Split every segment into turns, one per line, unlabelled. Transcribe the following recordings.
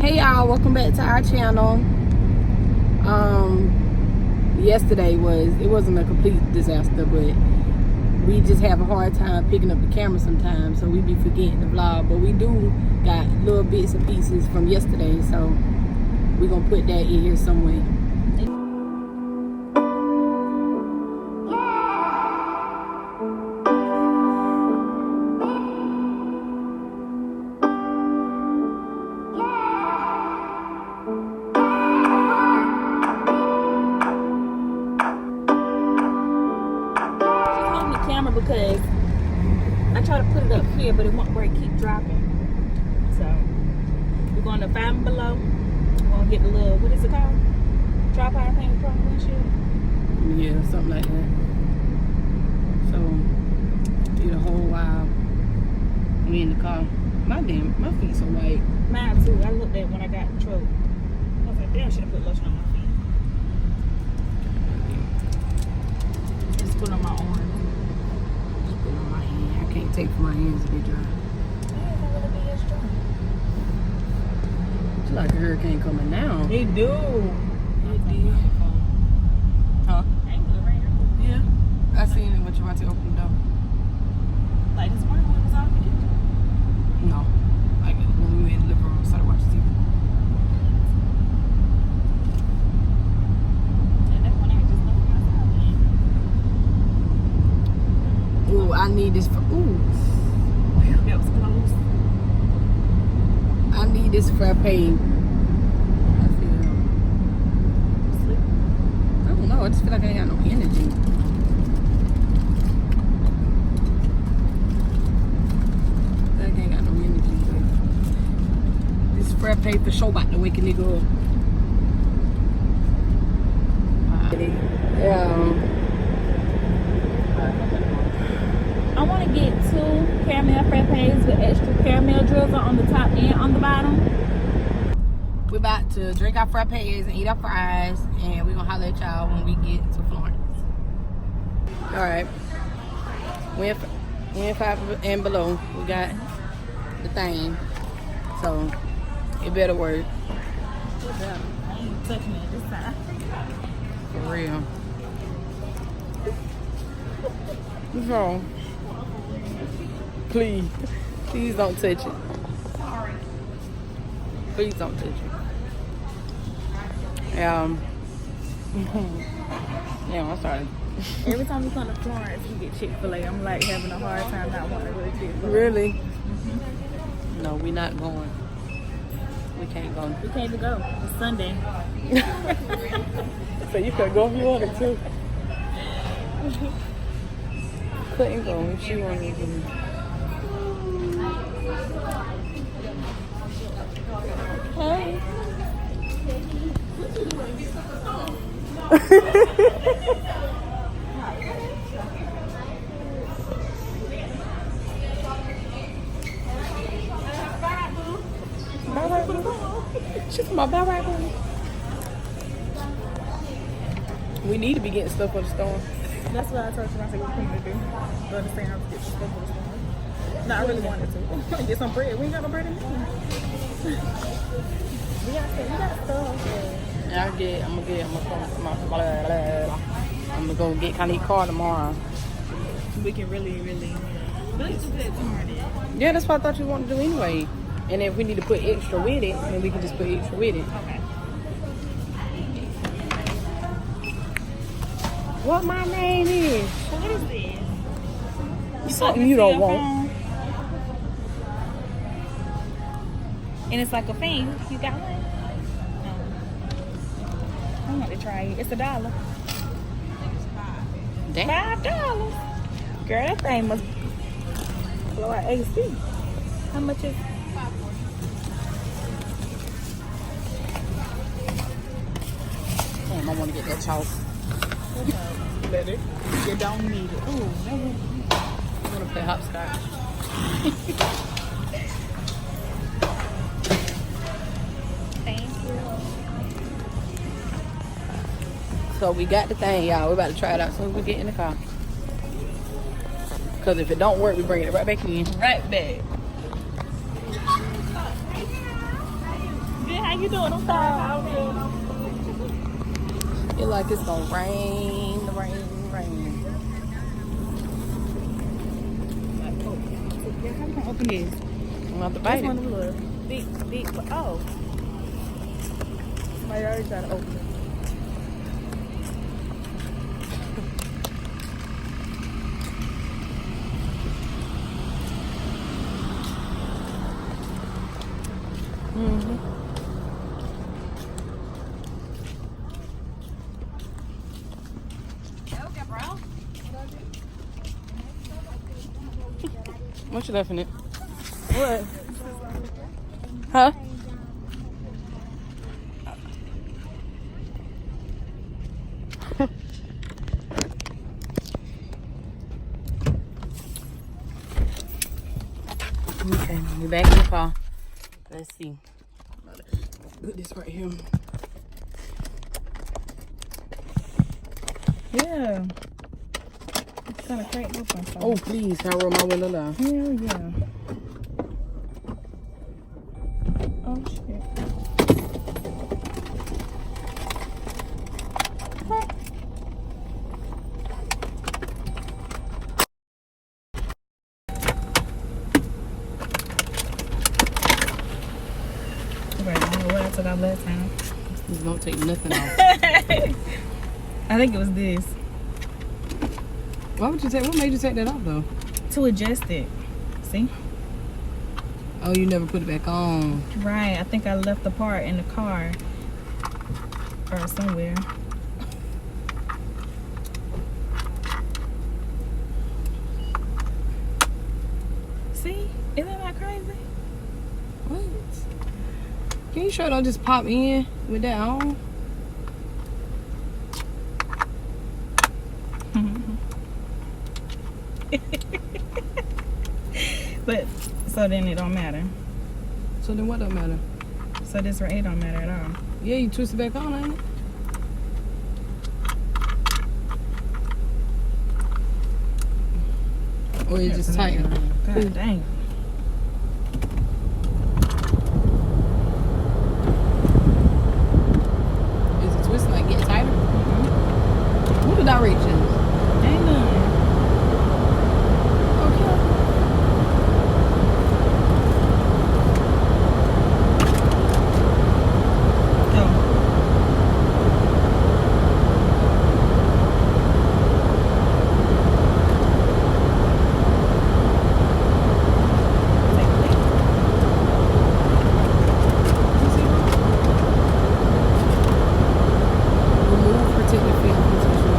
Hey y'all, welcome back to our channel. Yesterday wasn't a complete disaster, but we just have a hard time picking up the camera sometimes, so we be forgetting the vlog. But we do got little bits and pieces from yesterday, so we're gonna put that in here somewhere. Because I try to put it up here, but it won't break, keep dropping. So we're going to Five Below. We're gonna get the little, what is it called? Tripod thing from the windshield? Yeah, something like that. So get a whole while we in the car. My feet so white. Mine too. I looked at when I got in the truck. I was like, damn, I should have put lotion on my feet. Just put on my arm. Can't take for my hands to be dry. It's like a hurricane coming now. They do. It did. Huh? Yeah. I seen it when you about to open the door. Like this morning when it was out in the kitchen? No. Like when we went in the living room and started watching TV. And that's when I just left myself in. Ooh, I need this for, ooh. That was close. I need this frappe. I feel sleep. I don't know, I just feel like I ain't got no energy. I ain't got no energy, but this frappe for sure about to wake a nigga up. Yeah. I want to get 2 caramel frappes with extra caramel drizzle on the top and on the bottom. We're about to drink our frappes and eat our fries, and we're going to holler at y'all when we get to Florence. Alright. We're in Five and Below. We got the thing. So, it better work. I ain't touching it this time. For real. What's wrong? Please don't touch it. Sorry. Please don't touch it. Yeah, I'm sorry. Every time we come to Florence, we get Chick-fil-A. I'm like having a hard time not wanting to go to Chick-fil-A. Really? Mm-hmm. No, we're not going. We can't go. We can't even go. It's Sunday. So you could go if you wanted to. Couldn't go if she wanted to. Hey. She's my bye right boo. We need to be getting stuff for the store. That's what I told you. I said, what we going to do? Go to the same house to get some stuff for the store. No, I really wanted to. Get some bread. We ain't got no bread in here. We got stuff. Yeah, I'm gonna go get Connie's car tomorrow. We can really do that tomorrow then. Yeah, that's what I thought you wanted to do anyway. And if we need to put extra with it, then we can just put extra with it. Okay. What my name is? What is this? Something you don't want. And it's like a thing. You got one? No. I want to try it. It's $1. Damn. $5. Girl, that thing must blow out AC. How much is it? Damn, I want to get that chalk. Let it. You don't need it. Ooh, I want to play hopscotch. Thank you. So we got the thing, y'all. We're about to try it out as soon as we get in the car. Because if it don't work, we bring it right back in. Right back. Good, How you doing? I'm sorry.
Feel like it's gonna rain.
Yeah, how we gonna open this?
I'm about to
This
bite
one
it.
a little big. Oh, somebody already tried to open it.
Mm-hmm.
Okay, bro.
What you left in it?
What?
Huh? Okay, we back in the car. Let's see. Put this right here.
Yeah. It's kind of cracked open. So.
Oh, please, can I roll my window down?
Hell yeah. Oh, shit. Right, I don't know what I took out last time.
This don't take nothing off.
I think it was this.
Why would you take? What made you take that off though?
To adjust it. See?
Oh, you never put it back on.
Right. I think I left the part in the car. Or somewhere. See? Isn't that crazy?
What? Can you sure don't just pop in with that on?
But, so then it don't matter.
So then what don't matter?
So this right here don't matter at all.
Yeah, you twist it back on, ain't it? Or you just tighten.
God dang.
Is it twisting like get tighter? What the directions?
Ain't none.
Okay.
Go.
Remove protective film from tissue.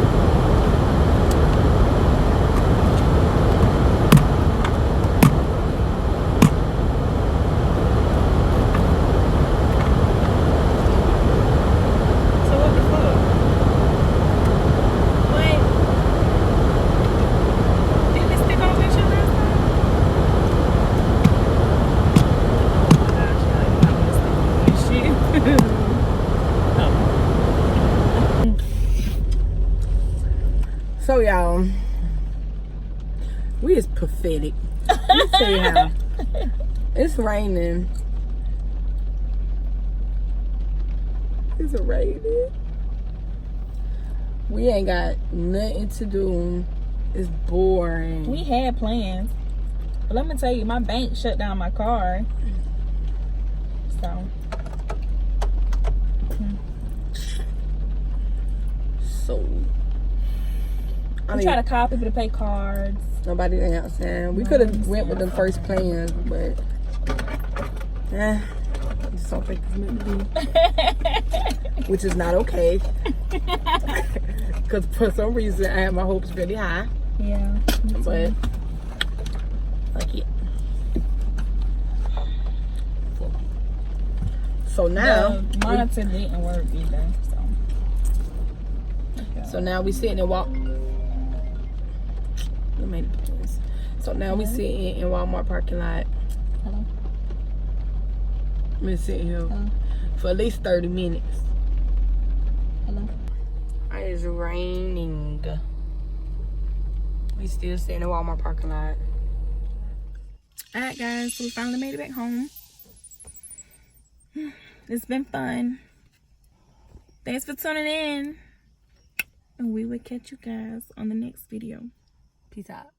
So what the fuck? Wait. Didn't it stick on my picture last time? Oh my gosh, y'all, you might want to stick on this shit. Oh.
So y'all, we is pathetic. Let me tell you how. It's raining. It's raining. We ain't got nothing to do. It's boring.
We had plans. But let me tell you, my bank shut down my car. So.
So I
We try to call people to pay cards.
nobody answering. We could have went with the first plans, but I just don't think it's meant to be. Which is not okay. Because for some reason I have my hopes really high.
Yeah.
But like it. So now
the monitor didn't work either.
so now we sitting and walk. So now we sitting in Walmart parking lot.
Hello.
Been sitting here
Hello.
for at least 30 minutes.
Hello.
It's raining. We still sitting in Walmart parking lot.
Alright guys, so we finally made it back home. It's been fun. Thanks for tuning in. And we will catch you guys on the next video.
Peace out.